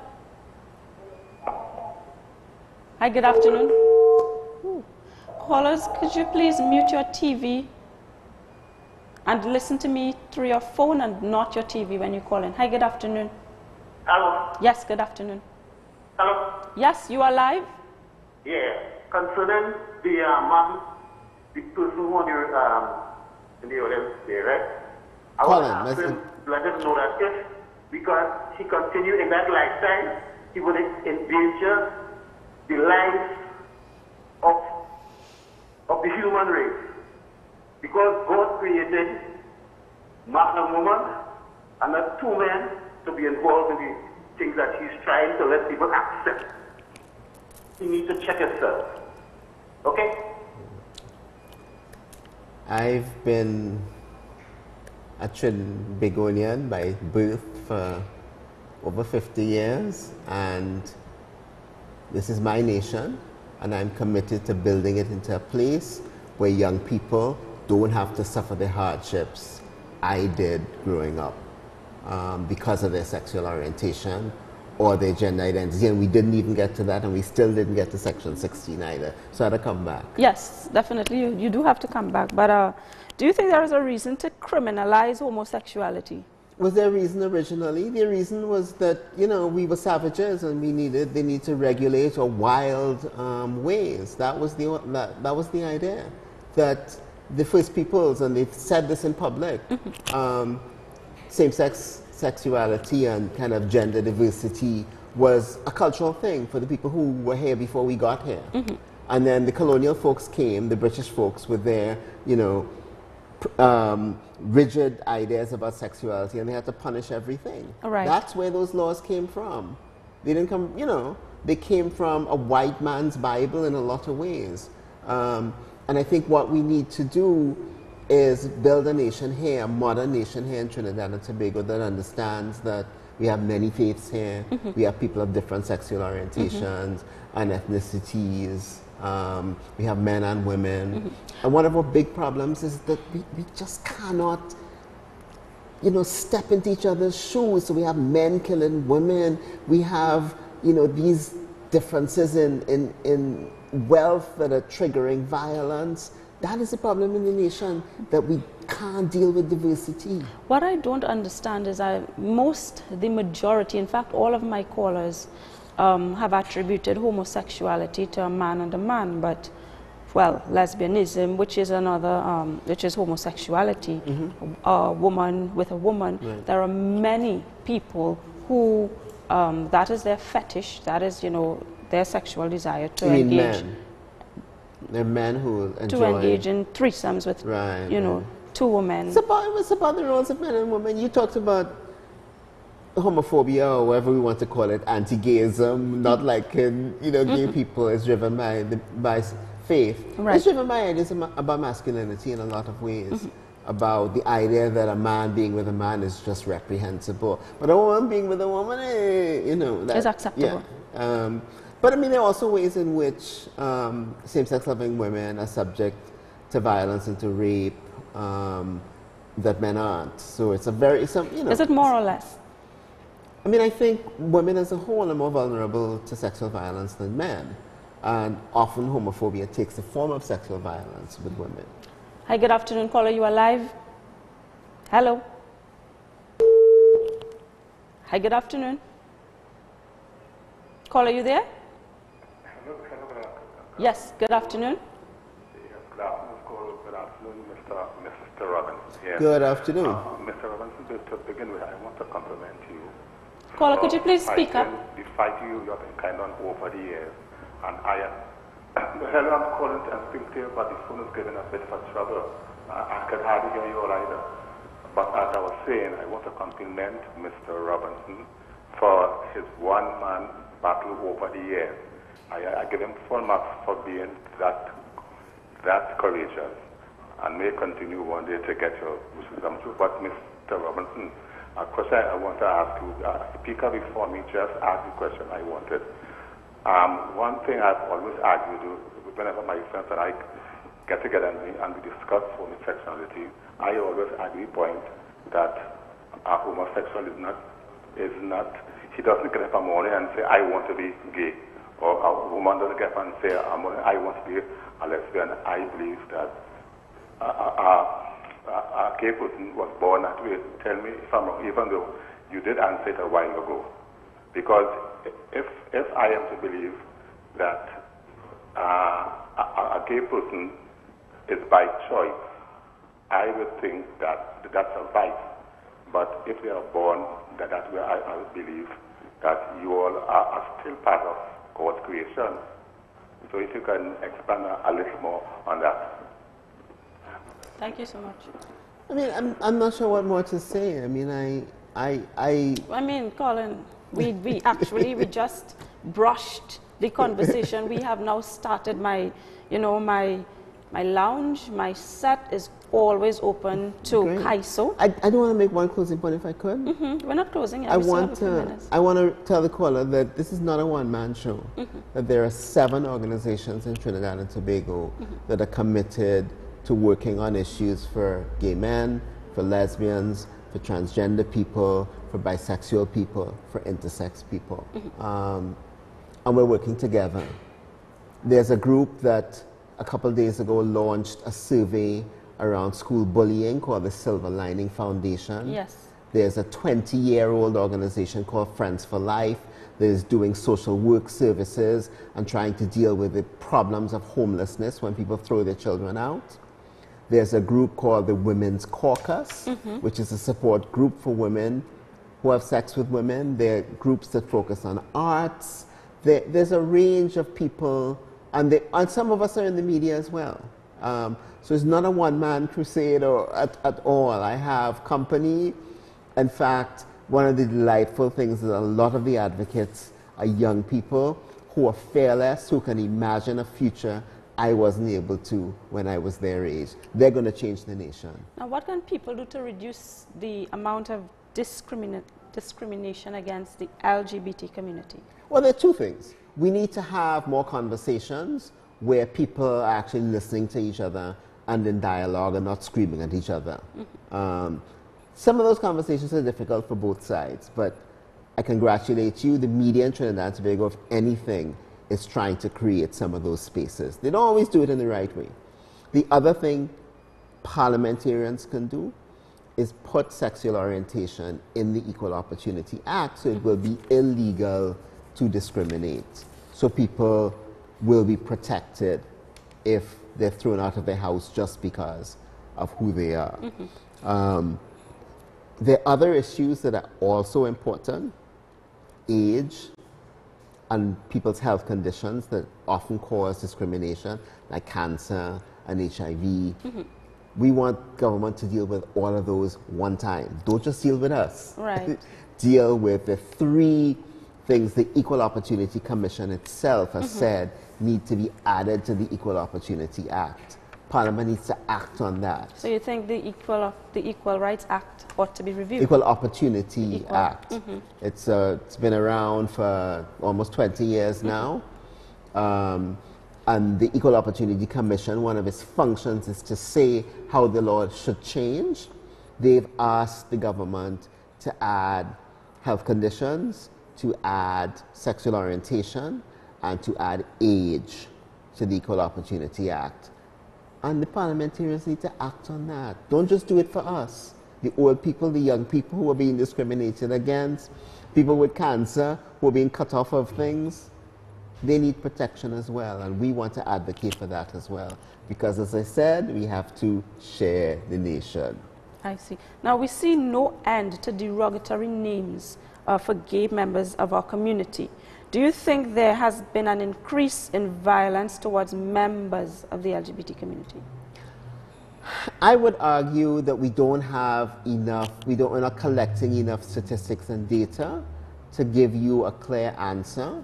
Hi, good afternoon. Ooh. Callers, could you please mute your TV and listen to me through your phone and not your TV when you call in? Hi, good afternoon. Hello? Yes, good afternoon. Hello? Yes, you are live? Yeah, concerning the man, the person who on your, in the audience there, right? I want to ask him, let him know that if, because he continued in that lifestyle, he would endanger the life of the human race. Because God created man and woman, and not two men to be involved in the things that he's trying to let people accept. He needs to check himself. Okay? I've been a Trinidadian by birth for over 50 years, and this is my nation, and I'm committed to building it into a place where young people don't have to suffer the hardships I did growing up because of their sexual orientation or their gender identity. And we didn't even get to that, and we still didn't get to Section 16 either. So I had to come back. Yes, definitely. You do have to come back. But do you think there is a reason to criminalize homosexuality? Was there a reason originally? The reason was that, you know, we were savages and they need to regulate our wild ways. That was the idea. That the first peoples, and they've said this in public, same-sex sexuality and kind of gender diversity was a cultural thing for the people who were here before we got here. And then the colonial folks came, the British folks, with their, you know, rigid ideas about sexuality, and they had to punish everything. Right. That's where those laws came from. They didn't come, you know, they came from a white man's Bible in a lot of ways. And I think what we need to do is build a nation here, a modern nation here in Trinidad and Tobago that understands that we have many faiths here, we have people of different sexual orientations and ethnicities, we have men and women. And one of our big problems is that we just cannot, you know, step into each other's shoes. So we have men killing women, we have, you know, these differences in wealth that are triggering violence. That is a problem in the nation, that we can't deal with diversity. What I don't understand is the majority, in fact all of my callers have attributed homosexuality to a man and a man, but well, lesbianism, which is another, which is homosexuality, a woman with a woman. Right. There are many people who, that is their fetish, that is, you know, their sexual desire to You mean engage. men? There are men who enjoy... To engage in threesomes with, Right, you know, two women. It's about the roles of men and women. You talked about homophobia, or whatever we want to call it, anti-gayism, not like in, you know, gay people is driven by faith. Right. It's driven by ideas about masculinity in a lot of ways. About the idea that a man being with a man is just reprehensible, but a woman being with a woman, you know, that is acceptable. Yeah. But I mean, there are also ways in which same-sex loving women are subject to violence and to rape that men aren't. So it's a very, you know. Is it more or less? I mean, I think women as a whole are more vulnerable to sexual violence than men. And often homophobia takes the form of sexual violence with women. Hi, good afternoon, caller. You are live. Hello. Hi, good afternoon. Caller, you there? Hello. Yes, good afternoon. Good afternoon, Mr. Robinson. Yes. Good afternoon. Mr. Robinson, to begin with, I want to compliment you. Caller, could you please speak up? Despite you have been kind on over the years, and I am. Hello, I'm calling and speaking to you, but the phone is giving a bit of trouble. I can hardly hear you all either. But as I was saying, I want to compliment Mr. Robinson for his one-man battle over the years. I give him full marks for being that courageous, and may continue one day to get your wishes come true. But Mr. Robinson, a question I want to ask you, speaker before me just asked the question I wanted. One thing I've always argued, whenever my friends and I get together and we discuss homosexuality, I always argue the point that a homosexual is not, he doesn't get up in the morning and say, I want to be gay. Or a woman doesn't get up and say, I want to be a lesbian. I believe that a gay person was born that way. Tell me if I'm wrong, even though you did answer it a while ago. Because if I am to believe that a gay person is by choice, I would think that that's a vice. But if they are born that way, I would believe that you all are still part of God's creation. So if you can expand a little more on that. Thank you so much. I mean, I'm not sure what more to say. I mean, I mean, Colin, we actually, we just brushed the conversation. We have now started my lounge, my set is always open to Kaiso. I do want to make one closing point if I could. We're not closing yet. I want to tell the caller that this is not a one-man show. That there are 7 organizations in Trinidad and Tobago that are committed to working on issues for gay men, for lesbians, for transgender people, for bisexual people, for intersex people. And we're working together. There's a group that a couple of days ago launched a survey around school bullying called the Silver Lining Foundation. Yes. There's a 20-year-old organization called Friends for Life that is doing social work services and trying to deal with the problems of homelessness when people throw their children out. There's a group called the Women's Caucus, which is a support group for women who have sex with women. There are groups that focus on arts. There's a range of people, and some of us are in the media as well. So it's not a one-man crusade at all. I have company. In fact, one of the delightful things is a lot of the advocates are young people who are fearless, who can imagine a future I wasn't able to when I was their age. They're going to change the nation. Now, what can people do to reduce the amount of discrimination against the LGBT community? Well, there are 2 things. We need to have more conversations where people are actually listening to each other and in dialogue and not screaming at each other. Some of those conversations are difficult for both sides, but I congratulate you. The media in Trinidad and Tobago, if anything, is trying to create some of those spaces. They don't always do it in the right way. The other thing parliamentarians can do is put sexual orientation in the Equal Opportunity Act so it will be illegal to discriminate. So people will be protected if they're thrown out of their house just because of who they are. There are other issues that are also important. Age and people's health conditions that often cause discrimination, like cancer and HIV. We want government to deal with all of those one time. Don't just deal with us. Right. Deal with the 3 things the Equal Opportunity Commission itself has said need to be added to the Equal Opportunity Act. Parliament needs to act on that. So you think the Equal Rights Act ought to be reviewed? Equal Opportunity Act. It's been around for almost 20 years now. And the Equal Opportunity Commission, one of its functions is to say how the law should change. They've asked the government to add health conditions, to add sexual orientation, and to add age to the Equal Opportunity Act. And the parliamentarians need to act on that. Don't just do it for us. The old people, the young people who are being discriminated against, people with cancer who are being cut off of things, they need protection as well. And we want to advocate for that as well. Because as I said, we have to share the nation. I see. Now we see no end to derogatory names for gay members of our community. Do you think there has been an increase in violence towards members of the LGBT community? I would argue that we don't have enough, we're not collecting enough statistics and data to give you a clear answer.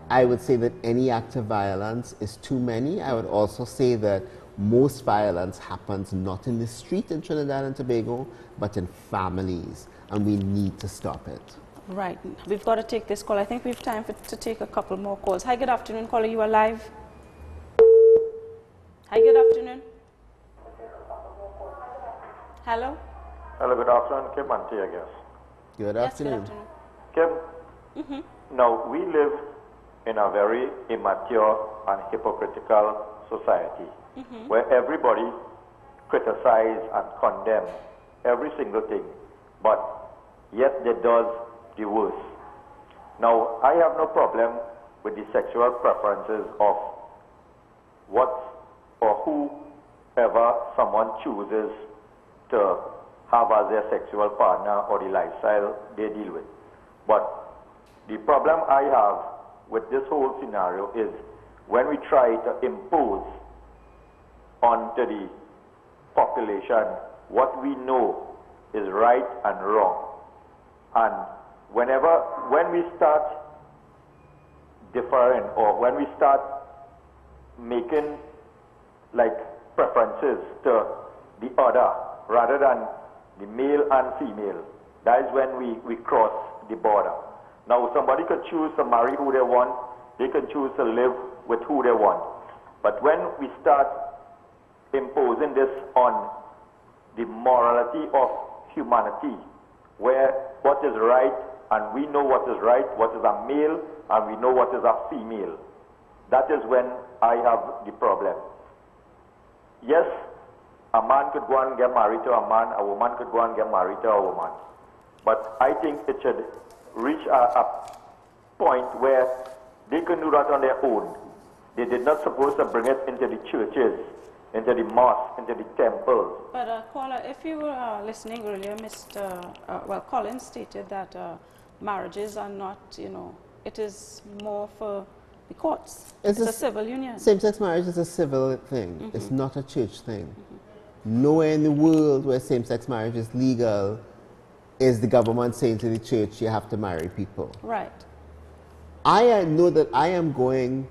I would say that any act of violence is too many. I would also say that most violence happens not in the street in Trinidad and Tobago, but in families, and we need to stop it. Right. We've got to take this call. I think we have time to take a couple more calls. Hi, good afternoon, caller. You are live. Hi, good afternoon. Hello? Hello, good afternoon. Kim Auntie, I guess. Good afternoon. Kim, now we live in a very immature and hypocritical society where everybody criticizes and condemns every single thing, but yet they does the worst. Now, I have no problem with the sexual preferences of what or whoever someone chooses to have as their sexual partner or the lifestyle they deal with. But the problem I have with this whole scenario is when we try to impose onto the population what we know is right and wrong. And when we start differing or when we start making like preferences to the other rather than the male and female, that is when we cross the border. Now somebody could choose to marry who they want, they can choose to live with who they want. But when we start imposing this on the morality of humanity, where what is right, and we know what is right, what is a male, and we know what is a female, that is when I have the problem. Yes, a man could go and get married to a man, a woman could go and get married to a woman. But I think it should reach a point where they can do that on their own. They did not supposed to bring it into the churches, into the mosques, into the temples. But caller, if you were listening earlier, Colin stated that marriages are not, it is more for the courts. It's a civil union. Same-sex marriage is a civil thing. It's not a church thing. Nowhere in the world where same-sex marriage is legal is the government saying to the church, you have to marry people. Right. I know that I am going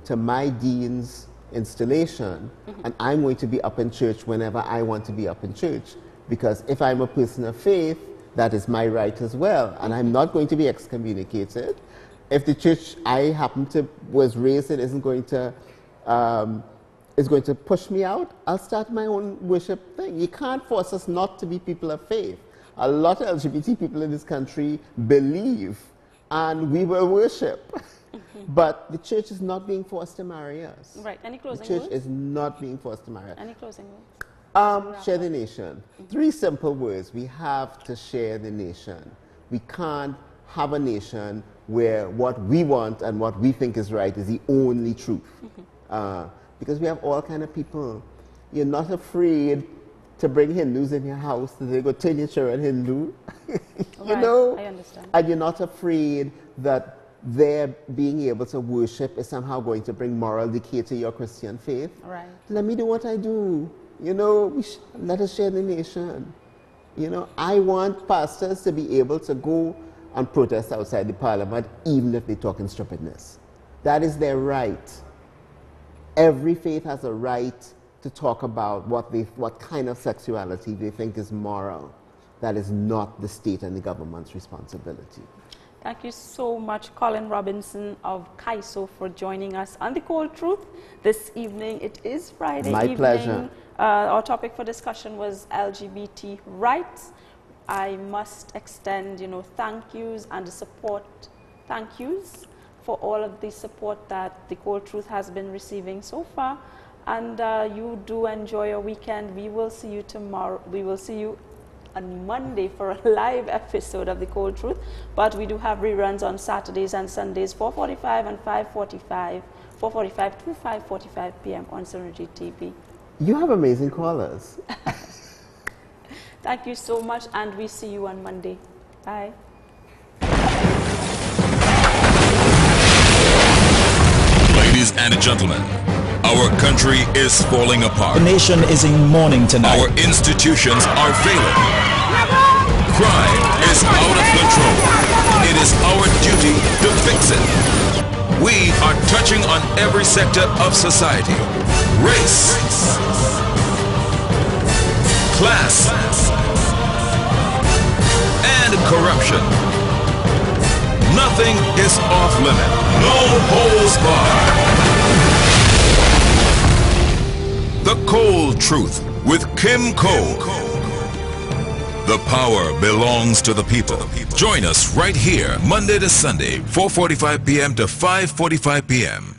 to my dean's installation and I'm going to be up in church whenever I want to be up in church, because if I'm a person of faith, that is my right as well, and I'm not going to be excommunicated. If the church I was raised in is going to push me out, I'll start my own worship thing. You can't force us not to be people of faith. A lot of LGBT people in this country believe, and we will worship. But the church is not being forced to marry us. Right. Any closing The church words? is not being forced to marry us. Any closing words? Share the nation. 3 simple words. We have to share the nation. We can't have a nation where what we want and what we think is right is the only truth. because we have all kind of people. You're not afraid to bring Hindus in your house, so they go turn your children Hindu. You know? I understand. And you're not afraid that their being able to worship is somehow going to bring moral decay to your Christian faith. Right. Let me do what I do. You know, let us share the nation. You know, I want pastors to be able to go and protest outside the parliament, even if they're talking stupidness. That is their right. Every faith has a right to talk about what kind of sexuality they think is moral. That is not the state and the government's responsibility. Thank you so much, Colin Robinson of CAISO, for joining us on The Cold Truth this evening. It is Friday evening. My pleasure. Our topic for discussion was LGBT rights. I must extend, thank yous and the support, thank yous for all of the support that The Cold Truth has been receiving so far. And you do enjoy your weekend. We will see you tomorrow. We will see you on Monday for a live episode of The Cold Truth, but we do have reruns on Saturdays and Sundays, 4:45 and 5:45, 4:45 to 5:45 p.m. on Synergy TV. You have amazing callers. Thank you so much, and we see you on Monday. Bye. Ladies and gentlemen, our country is falling apart. The nation is in mourning tonight. Our institutions are failing. Crime is out of control. It is our duty to fix it. We are touching on every sector of society. Race, class, and corruption. Nothing is off limit. No holds barred. The Cold Truth with Kim Cole. The power belongs to the people. Join us right here, Monday to Sunday, 4:45 p.m. to 5:45 p.m.